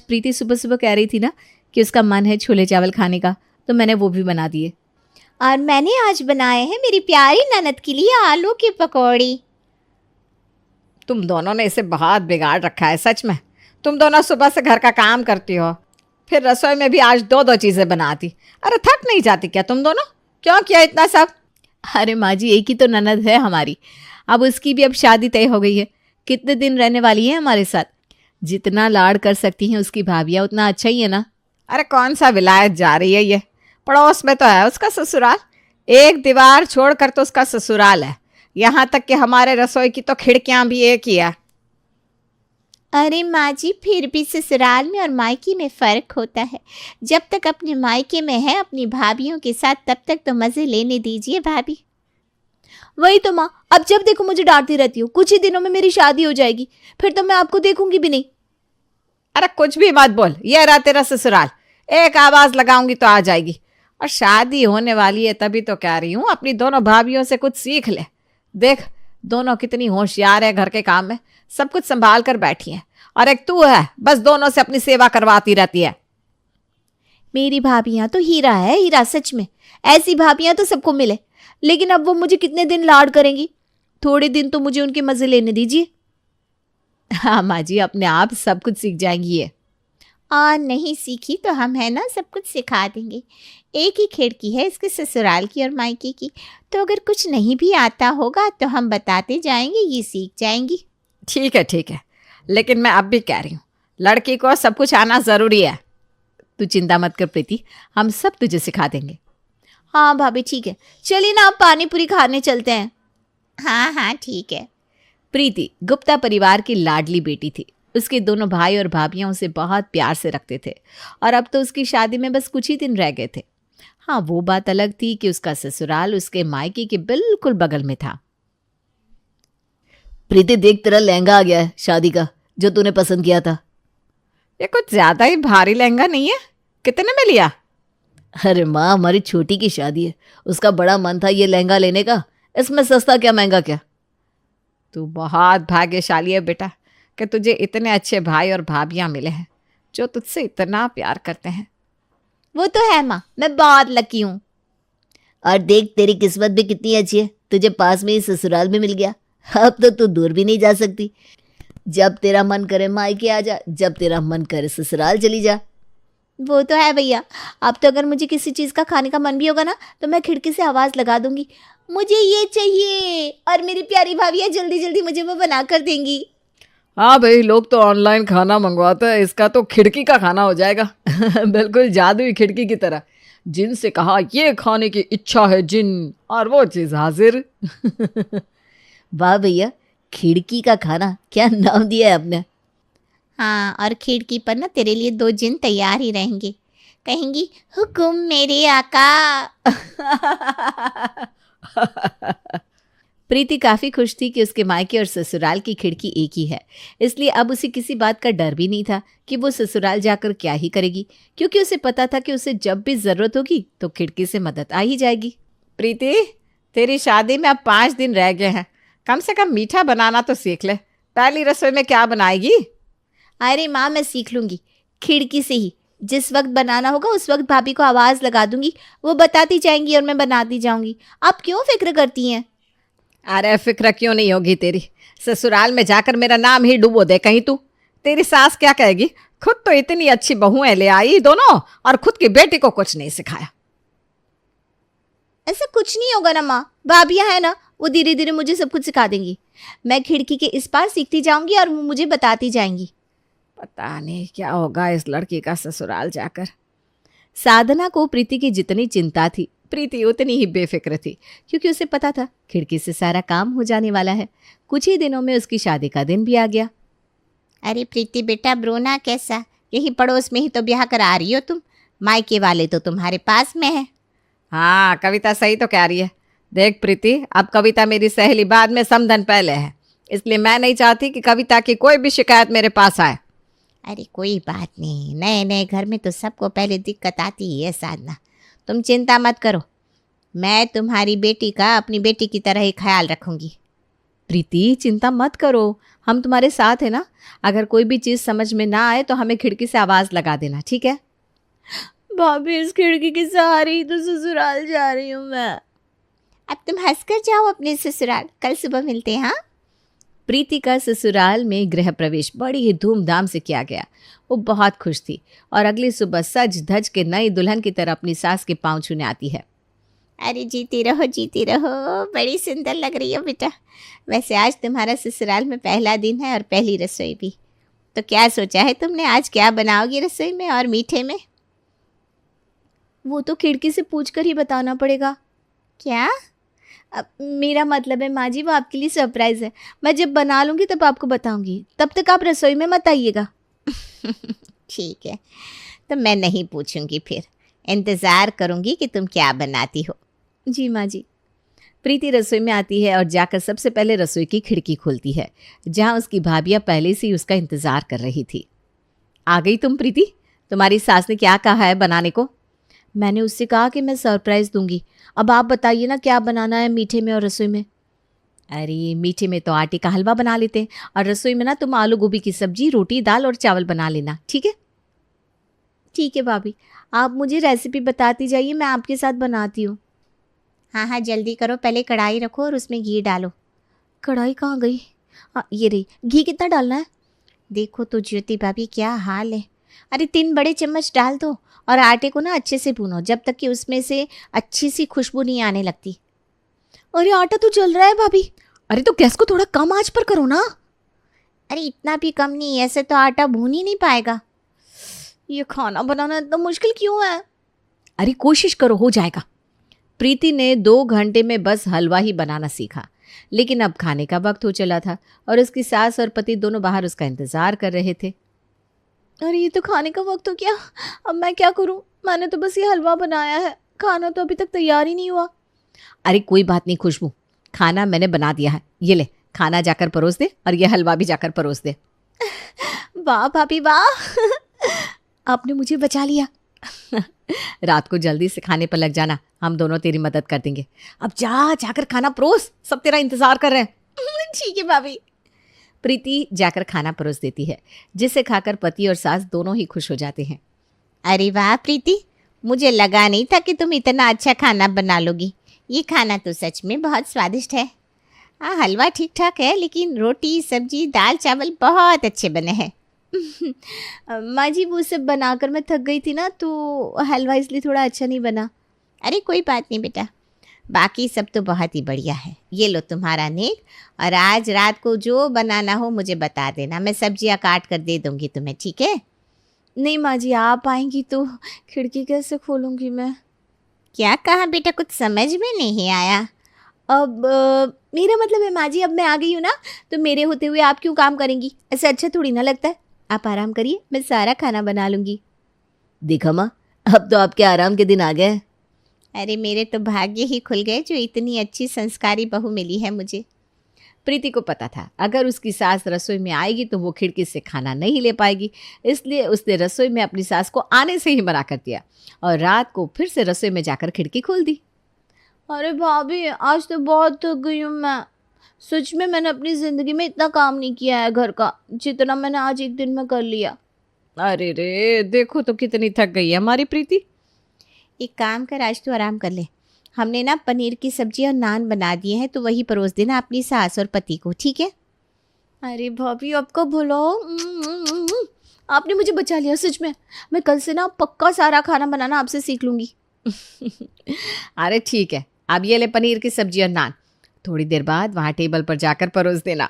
प्रीति सुबह सुबह कह रही थी ना कि उसका मन है छोले चावल खाने का, तो मैंने वो भी बना दिए। और मैंने आज बनाए हैं मेरी प्यारी ननद के लिए आलू की पकौड़ी। तुम दोनों ने इसे बहुत बिगाड़ रखा है सच में। तुम दोनों सुबह से घर का काम करती हो, फिर रसोई में भी आज दो दो चीज़ें बनाती। अरे थक नहीं जाती क्या तुम दोनों? क्यों किया इतना सब? अरे माँ जी, एक ही तो ननद है हमारी, अब उसकी भी अब शादी तय हो गई है। कितने दिन रहने वाली है हमारे साथ। जितना लाड़ कर सकती हैं उसकी भाभियाँ उतना अच्छा ही है ना। अरे कौन सा विलायत जा रही है ये? पड़ोस में तो है उसका ससुराल, एक दीवार छोड़कर तो उसका ससुराल है। यहाँ तक कि हमारे रसोई की तो खिड़कियाँ भी एक ही है। अरे माँ जी, फिर भी ससुराल में और मायके में फ़र्क होता है। जब तक अपने मायके में है अपनी भाभीयों के साथ, तब तक तो मज़े लेने दीजिए भाभी। वही तो माँ, अब जब देखो मुझे डांटती रहती हो। कुछ ही दिनों में मेरी शादी हो जाएगी, फिर तो मैं आपको देखूंगी भी नहीं। अरे कुछ भी मत बोल, ये रहा तेरा ससुराल। एक आवाज़ लगाऊंगी तो आ जाएगी। और शादी होने वाली है तभी तो कह रही हूँ अपनी दोनों भाभीयों से कुछ सीख ले। देख दोनों कितनी होशियार है, घर के काम में सब कुछ संभाल कर बैठी है, और एक तू है बस दोनों से अपनी सेवा करवाती रहती है। मेरी भाभियाँ तो हीरा है, हीरा सच में। ऐसी भाभियाँ तो सबको मिले, लेकिन अब वो मुझे कितने दिन लाड करेंगी। थोड़े दिन तो मुझे उनके मज़े लेने दीजिए। हाँ माँ जी, अपने आप सब कुछ सीख जाएंगी ये। और नहीं सीखी तो हम है ना, सब कुछ सिखा देंगे। एक ही खिड़की है इसके ससुराल की और मायके की, तो अगर कुछ नहीं भी आता होगा तो हम बताते जाएंगे, ये सीख जाएंगी। ठीक है, लेकिन मैं अब भी कह रही हूँ लड़की को सब कुछ आना ज़रूरी है। तू चिंता मत कर प्रीति, हम सब तुझे सिखा देंगे। हाँ भाभी ठीक है, चलिए ना आप पानी पूरी खाने चलते हैं। हाँ हाँ ठीक है। प्रीति गुप्ता परिवार की लाडली बेटी थी। उसके दोनों भाई और भाभियां उसे बहुत प्यार से रखते थे, और अब तो उसकी शादी में बस कुछ ही दिन रह गए थे। हाँ, वो बात अलग थी कि उसका ससुराल उसके मायके के बिल्कुल बगल में था। प्रीति देख, तेरा लहंगा आ गया है शादी का, जो तूने पसंद किया था। ये कुछ ज़्यादा ही भारी लहंगा नहीं है? कितने में लिया? अरे माँ, हमारी छोटी की शादी है, उसका बड़ा मन था ये लहंगा लेने का। इसमें सस्ता क्या महंगा क्या। तू बहुत भाग्यशाली है बेटा कि तुझे इतने अच्छे भाई और भाभियाँ मिले हैं जो तुझसे इतना प्यार करते हैं। वो तो है माँ, मैं बहुत लकी हूँ। और देख, तेरी किस्मत भी कितनी अच्छी है, तुझे पास में ही ससुराल भी मिल गया। अब तो तू दूर भी नहीं जा सकती। जब तेरा मन करे मायके आ जा, जब तेरा मन करे ससुराल चली जा। वो तो है भैया। अब तो अगर मुझे किसी चीज़ का खाने का मन भी होगा ना, तो मैं खिड़की से आवाज़ लगा दूंगी, मुझे ये चाहिए, और मेरी प्यारी भाभियाँ जल्दी जल्दी मुझे वो बना कर देंगी। हाँ भाई, लोग तो ऑनलाइन खाना मंगवाते हैं, इसका तो खिड़की का खाना हो जाएगा। बिल्कुल जादुई खिड़की की तरह। जिन से कहा ये खाने की इच्छा है जिन, और वो चीज़ हाजिर। वाह भैया, खिड़की का खाना, क्या नाम दिया है आपने। हाँ, और खिड़की पर ना तेरे लिए 2 जिन तैयार ही रहेंगे, कहेंगी हुकुम मेरे आका। प्रीति काफ़ी खुश थी कि उसके मायके और ससुराल की खिड़की एक ही है, इसलिए अब उसे किसी बात का डर भी नहीं था कि वो ससुराल जाकर क्या ही करेगी, क्योंकि उसे पता था कि उसे जब भी ज़रूरत होगी तो खिड़की से मदद आ ही जाएगी। प्रीति, तेरी शादी में अब 5 दिन रह गए हैं, कम से कम मीठा बनाना तो सीख ले। पहली रसोई में क्या बनाएगी? अरे माँ, मैं सीख लूँगी, खिड़की से ही। जिस वक्त बनाना होगा उस वक्त भाभी को आवाज़ लगा दूंगी, वो बताती जाएंगी और मैं बनाती जाऊंगी। आप क्यों फिक्र करती हैं? अरे फिक्र क्यों नहीं होगी तेरी, ससुराल में जाकर मेरा नाम ही डुबो दे कहीं तू। तेरी सास क्या कहेगी, खुद तो इतनी अच्छी बहुएं ले आई दोनों, और खुद की बेटी को कुछ नहीं सिखाया। ऐसा कुछ नहीं होगा ना माँ, भाभियाँ है ना, वो धीरे धीरे मुझे सब कुछ सिखा देंगी। मैं खिड़की के इस पार सीखती जाऊंगी और वो मुझे बताती जाएंगी। पता नहीं क्या होगा इस लड़की का ससुराल जाकर। साधना को प्रीति की जितनी चिंता थी, प्रीति उतनी ही बेफिक्र थी, क्योंकि उसे पता था खिड़की से सारा काम हो जाने वाला है। कुछ ही दिनों में उसकी शादी का दिन भी आ गया। अरे प्रीति बेटा, ब्रोना कैसा, यही पड़ोस में ही तो ब्याह करा रही हो तुम, मायके वाले तो तुम्हारे पास में है। हाँ, कविता सही तो कह रही है। देख प्रीति, अब कविता मेरी सहेली बाद में, समधन पहले है, इसलिए मैं नहीं चाहती कि कविता की कोई भी शिकायत मेरे पास आए। अरे कोई बात नहीं, नए नए घर में तो सबको पहले दिक्कत आती ही है साधना, तुम चिंता मत करो। मैं तुम्हारी बेटी का अपनी बेटी की तरह ही ख्याल रखूंगी। प्रीति चिंता मत करो, हम तुम्हारे साथ है ना। अगर कोई भी चीज़ समझ में ना आए तो हमें खिड़की से आवाज़ लगा देना, ठीक है? भाभी इस खिड़की के सहारे ही तो ससुराल जा रही हूँ मैं। अब तुम हंसकर जाओ अपने ससुराल, कल सुबह मिलते हैं। हाँ, प्रीति का ससुराल में गृह प्रवेश बड़ी ही धूमधाम से किया गया। वो बहुत खुश थी और अगली सुबह सज धज के नई दुल्हन की तरह अपनी सास के पांव छूने आती है। अरे जीती रहो, बड़ी सुंदर लग रही हो बेटा। वैसे आज तुम्हारा ससुराल में पहला दिन है और पहली रसोई भी। तो क्या सोचा है तुमने, आज क्या बनाओगी रसोई में और मीठे में? वो तो खिड़की से पूछकर ही बताना पड़ेगा। क्या? अब मेरा मतलब है माँ जी, वो आपके लिए सरप्राइज़ है। मैं जब बना लूँगी तब आपको बताऊँगी, तब तक आप रसोई में मत आइएगा। ठीक है, तो मैं नहीं पूछूंगी, फिर इंतज़ार करूंगी कि तुम क्या बनाती हो। जी माँ जी। प्रीति रसोई में आती है और जाकर सबसे पहले रसोई की खिड़की खोलती है, जहाँ उसकी भाभियाँ पहले से ही उसका इंतज़ार कर रही थी। आ गई तुम प्रीति? तुम्हारी सास ने क्या कहा है बनाने को? मैंने उससे कहा कि मैं सरप्राइज़ दूंगी। अब आप बताइए ना क्या बनाना है मीठे में और रसोई में। अरे मीठे में तो आटे का हलवा बना लेते हैं और रसोई में ना तुम आलू गोभी की सब्जी, रोटी, दाल और चावल बना लेना, ठीक है? ठीक है भाभी, आप मुझे रेसिपी बताती जाइए, मैं आपके साथ बनाती हूँ। हाँ, जल्दी करो, पहले कढ़ाई रखो और उसमें घी डालो। कढ़ाई कहाँ गई? हाँ ये रही। घी कितना डालना है? देखो तो ज्योति भाभी क्या हाल है। अरे 3 बड़े चम्मच डाल दो और आटे को ना अच्छे से भूनो जब तक कि उसमें से अच्छी सी खुशबू नहीं आने लगती। अरे आटा तो जल रहा है भाभी। अरे तो गैस को थोड़ा कम आंच पर करो ना। अरे इतना भी कम नहीं, ऐसे तो आटा भून ही नहीं पाएगा। ये खाना बनाना इतना मुश्किल क्यों है? अरे कोशिश करो, हो जाएगा। प्रीति ने 2 घंटे में बस हलवा ही बनाना सीखा, लेकिन अब खाने का वक्त हो चला था और उसकी सास और पति दोनों बाहर उसका इंतजार कर रहे थे। अरे ये तो खाने का वक्त हो गया, अब मैं क्या करूं? मैंने तो बस ये हलवा बनाया है, खाना तो अभी तक तैयार ही नहीं हुआ। अरे कोई बात नहीं खुशबू, खाना मैंने बना दिया है। ये ले, खाना जाकर परोस दे और ये हलवा भी जाकर परोस दे। वाह भाभी वाह, आपने मुझे बचा लिया। रात को जल्दी से खाने पर लग जाना, हम दोनों तेरी मदद कर देंगे। अब जाकर खाना परोस, सब तेरा इंतजार कर रहे हैं। ठीक है भाभी। प्रीति जाकर खाना परोस देती है, जिसे खाकर पति और सास दोनों ही खुश हो जाते हैं। अरे वाह प्रीति, मुझे लगा नहीं था कि तुम इतना अच्छा खाना बना लोगी। ये खाना तो सच में बहुत स्वादिष्ट है। हाँ, हलवा ठीक ठाक है, लेकिन रोटी, सब्जी, दाल, चावल बहुत अच्छे बने हैं। माँ जी वो सब बनाकर मैं थक गई थी ना, तो हलवा इसलिए थोड़ा अच्छा नहीं बना। अरे कोई बात नहीं बेटा, बाकी सब तो बहुत ही बढ़िया है। ये लो तुम्हारा नेक, और आज रात को जो बनाना हो मुझे बता देना, मैं सब्जियां काट कर दे दूंगी तुम्हें, ठीक है? नहीं माँ जी, आप आएंगी तो खिड़की कैसे खोलूँगी मैं? क्या कहा बेटा, कुछ समझ में नहीं आया। अब मेरा मतलब है माँ जी, अब मैं आ गई हूँ ना, तो मेरे होते हुए आप क्यों काम करेंगी? ऐसे अच्छा थोड़ी ना लगता है। आप आराम करिए, मैं सारा खाना बना लूँगी। देखा माँ, अब तो आपके आराम के दिन आ गए। अरे मेरे तो भाग्य ही खुल गए, जो इतनी अच्छी संस्कारी बहू मिली है मुझे। प्रीति को पता था अगर उसकी सास रसोई में आएगी तो वो खिड़की से खाना नहीं ले पाएगी, इसलिए उसने रसोई में अपनी सास को आने से ही मना कर दिया और रात को फिर से रसोई में जाकर खिड़की खोल दी। अरे भाभी, आज तो बहुत थक गई हूँ मैं। सच में मैंने अपनी ज़िंदगी में इतना काम नहीं किया है घर का, जितना मैंने आज एक दिन में कर लिया। अरे रे, देखो तो कितनी थक गई है हमारी प्रीति। एक काम कर, आज तो आराम कर ले। हमने ना पनीर की सब्जी और नान बना दिए हैं, तो वही परोस देना अपनी सास और पति को, ठीक है? अरे भाभी आपका भला, आपने मुझे बचा लिया सच में। मैं कल से ना पक्का सारा खाना बनाना आपसे सीख लूँगी। अरे ठीक है, अब ये ले पनीर की सब्जी और नान, थोड़ी देर बाद वहाँ टेबल पर जाकर परोस देना।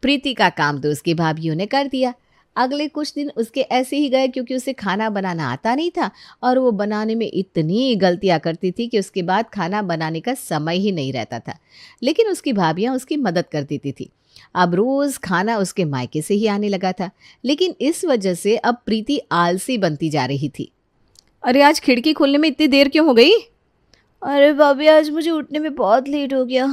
प्रीति का काम तो उसकी भाभीयों ने कर दिया। अगले कुछ दिन उसके ऐसे ही गए, क्योंकि उसे खाना बनाना आता नहीं था और वो बनाने में इतनी गलतियां करती थी कि उसके बाद खाना बनाने का समय ही नहीं रहता था। लेकिन उसकी भाभियां उसकी मदद कर देती थी। अब रोज़ खाना उसके मायके से ही आने लगा था, लेकिन इस वजह से अब प्रीति आलसी बनती जा रही थी। अरे आज खिड़की खोलने में इतनी देर क्यों हो गई? अरे भाभी, आज मुझे उठने में बहुत लेट हो गया।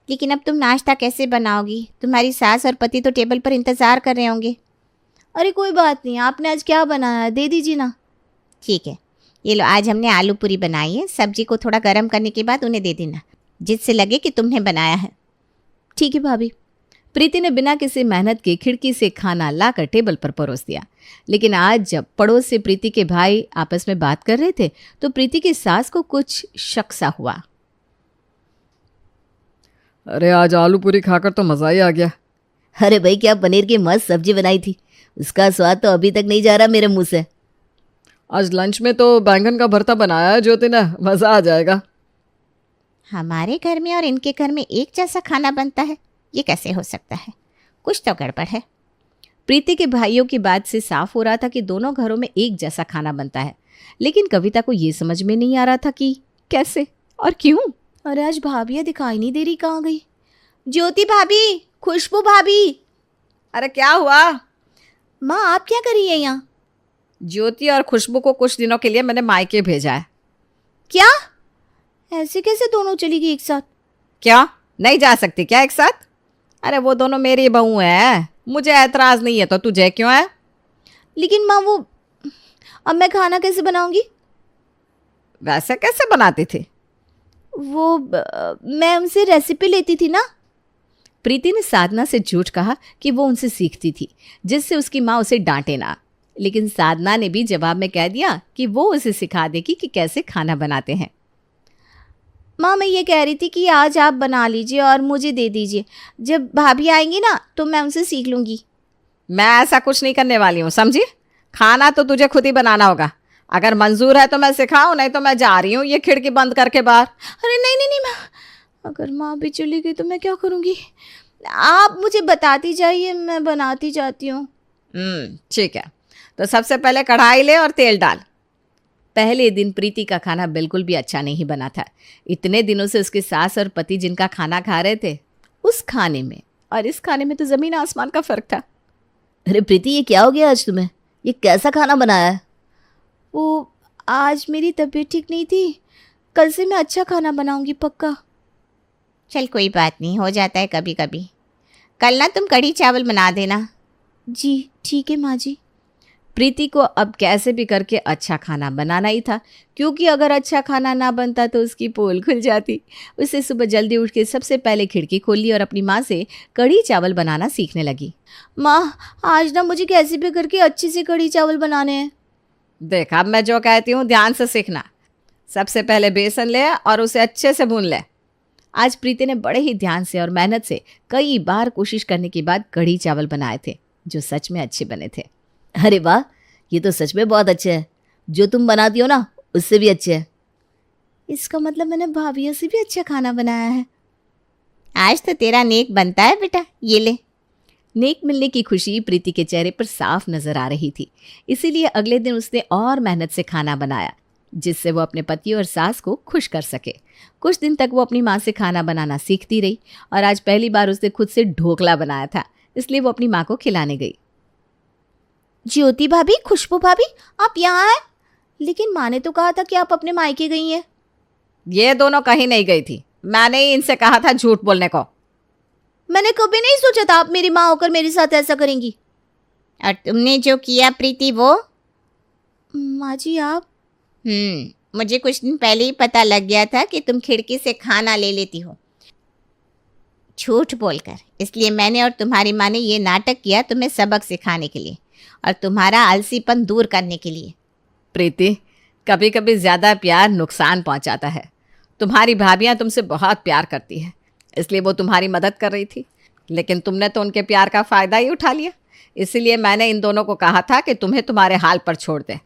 लेकिन अब तुम नाश्ता कैसे बनाओगी? तुम्हारी सास और पति तो टेबल पर इंतज़ार कर रहे होंगे। अरे कोई बात नहीं, आपने आज क्या बनाया है दे दीजिए ना। ठीक है, ये लो, आज हमने आलू पूरी बनाई है। सब्जी को थोड़ा गर्म करने के बाद उन्हें दे देना, जिससे लगे कि तुमने बनाया है। ठीक है भाभी। प्रीति ने बिना किसी मेहनत के खिड़की से खाना लाकर टेबल पर परोस दिया। लेकिन आज जब पड़ोस से प्रीति के भाई आपस में बात कर रहे थे तो प्रीति की सास को कुछ शक सा हुआ। अरे आज आलू पूरी खाकर तो मज़ा ही आ गया। अरे भाई, क्या पनीर की मस्त सब्जी बनाई थी, उसका स्वाद तो अभी तक नहीं जा रहा मेरे मुंह से। आज लंच में तो बैंगन का भरता बनाया है ज्योति ने, मज़ा आ जाएगा। हमारे घर में और इनके घर में एक जैसा खाना बनता है, ये कैसे हो सकता है? कुछ तो गड़बड़ है। प्रीति के भाइयों की बात से साफ हो रहा था कि दोनों घरों में एक जैसा खाना बनता है, लेकिन कविता को ये समझ में नहीं आ रहा था कि कैसे और क्यों। अरे आज भाभियाँ दिखाई नहीं दे रही, कहाँ गई? ज्योति भाभी, खुशबू भाभी। अरे क्या हुआ? माँ आप क्या कर रही है यहाँ? ज्योति और खुशबू को कुछ दिनों के लिए मैंने मायके भेजा है। क्या? ऐसे कैसे दोनों चली गई एक साथ? क्या नहीं जा सकती क्या एक साथ? अरे वो दोनों मेरी बहू हैं, मुझे ऐतराज नहीं है तो तुझे क्यों है? लेकिन माँ वो, अब मैं खाना कैसे बनाऊंगी? वैसे कैसे बनाती थी? वो मैं उनसे रेसिपी लेती थी ना। प्रीति ने साधना से झूठ कहा कि वो उनसे सीखती थी जिससे उसकी माँ उसे डांटे ना, लेकिन साधना ने भी जवाब में कह दिया कि वो उसे सिखा देगी कि कैसे खाना बनाते हैं। माँ मैं ये कह रही थी कि आज आप बना लीजिए और मुझे दे दीजिए, जब भाभी आएंगी ना तो मैं उनसे सीख लूँगी। मैं ऐसा कुछ नहीं करने वाली हूँ, समझी? खाना तो तुझे खुद ही बनाना होगा। अगर मंजूर है तो मैं सिखाऊं, नहीं तो मैं जा रही हूँ ये खिड़की बंद करके बाहर। अरे नहीं नहीं नहीं माँ, अगर माँ भी चली गई तो मैं क्या करूँगी? आप मुझे बताती जाइए, मैं बनाती जाती हूँ। ठीक है, तो सबसे पहले कढ़ाई ले और तेल डाल। पहले दिन प्रीति का खाना बिल्कुल भी अच्छा नहीं बना था। इतने दिनों से उसके सास और पति जिनका खाना खा रहे थे, उस खाने में और इस खाने में तो ज़मीन आसमान का फ़र्क था। अरे प्रीति, ये क्या हो गया आज तुम्हें? ये कैसा खाना बनाया है? वो आज मेरी तबीयत ठीक नहीं थी, कल से मैं अच्छा खाना बनाऊंगी पक्का। चल कोई बात नहीं, हो जाता है कभी कभी। कल ना तुम कढ़ी चावल बना देना। जी ठीक है माँ जी। प्रीति को अब कैसे भी करके अच्छा खाना बनाना ही था, क्योंकि अगर अच्छा खाना ना बनता तो उसकी पोल खुल जाती। उसे सुबह जल्दी उठ के सबसे पहले खिड़की खोली और अपनी माँ से कढ़ी चावल बनाना सीखने लगी। माँ आज ना मुझे कैसे भी करके अच्छे से कढ़ी चावल बनाने हैं। देख, अब मैं जो कहती हूँ ध्यान से सीखना। सबसे पहले बेसन ले और उसे अच्छे से भून ले। आज प्रीति ने बड़े ही ध्यान से और मेहनत से कई बार कोशिश करने के बाद कढ़ी चावल बनाए थे, जो सच में अच्छे बने थे। अरे वाह, ये तो सच में बहुत अच्छे हैं, जो तुम बनाती हो ना उससे भी अच्छे हैं। इसका मतलब मैंने भाभियों से भी अच्छा खाना बनाया है। आज तो तेरा नेक बनता है बेटा, ये ले। नेक मिलने की खुशी प्रीति के चेहरे पर साफ नजर आ रही थी, इसीलिए अगले दिन उसने और मेहनत से खाना बनाया, जिससे वो अपने पति और सास को खुश कर सके। कुछ दिन तक वो अपनी माँ से खाना बनाना सीखती रही और आज पहली बार उसने खुद से ढोकला बनाया था, इसलिए वो अपनी माँ को खिलाने गई। ज्योति भाभी, खुशबू भाभी, आप यहाँ हैं? लेकिन माँ ने तो कहा था कि आप अपने मायके गई हैं। ये दोनों कहीं नहीं गई थी, मैंने ही इनसे कहा था झूठ बोलने को। मैंने कभी नहीं सोचा था आप मेरी माँ होकर मेरे साथ ऐसा करेंगी। और तुमने जो किया प्रीति वो? माँ जी आप? मुझे कुछ दिन पहले ही पता लग गया था कि तुम खिड़की से खाना ले लेती हो झूठ बोलकर, इसलिए मैंने और तुम्हारी माँ ने ये नाटक किया तुम्हें सबक सिखाने के लिए और तुम्हारा आलसीपन दूर करने के लिए। प्रीति, कभी कभी ज़्यादा प्यार नुकसान पहुंचाता है। तुम्हारी भाभियां तुमसे बहुत प्यार करती हैं, इसलिए वो तुम्हारी मदद कर रही थी, लेकिन तुमने तो उनके प्यार का फ़ायदा ही उठा लिया। इसीलिए मैंने इन दोनों को कहा था कि तुम्हें तुम्हारे हाल पर छोड़ दें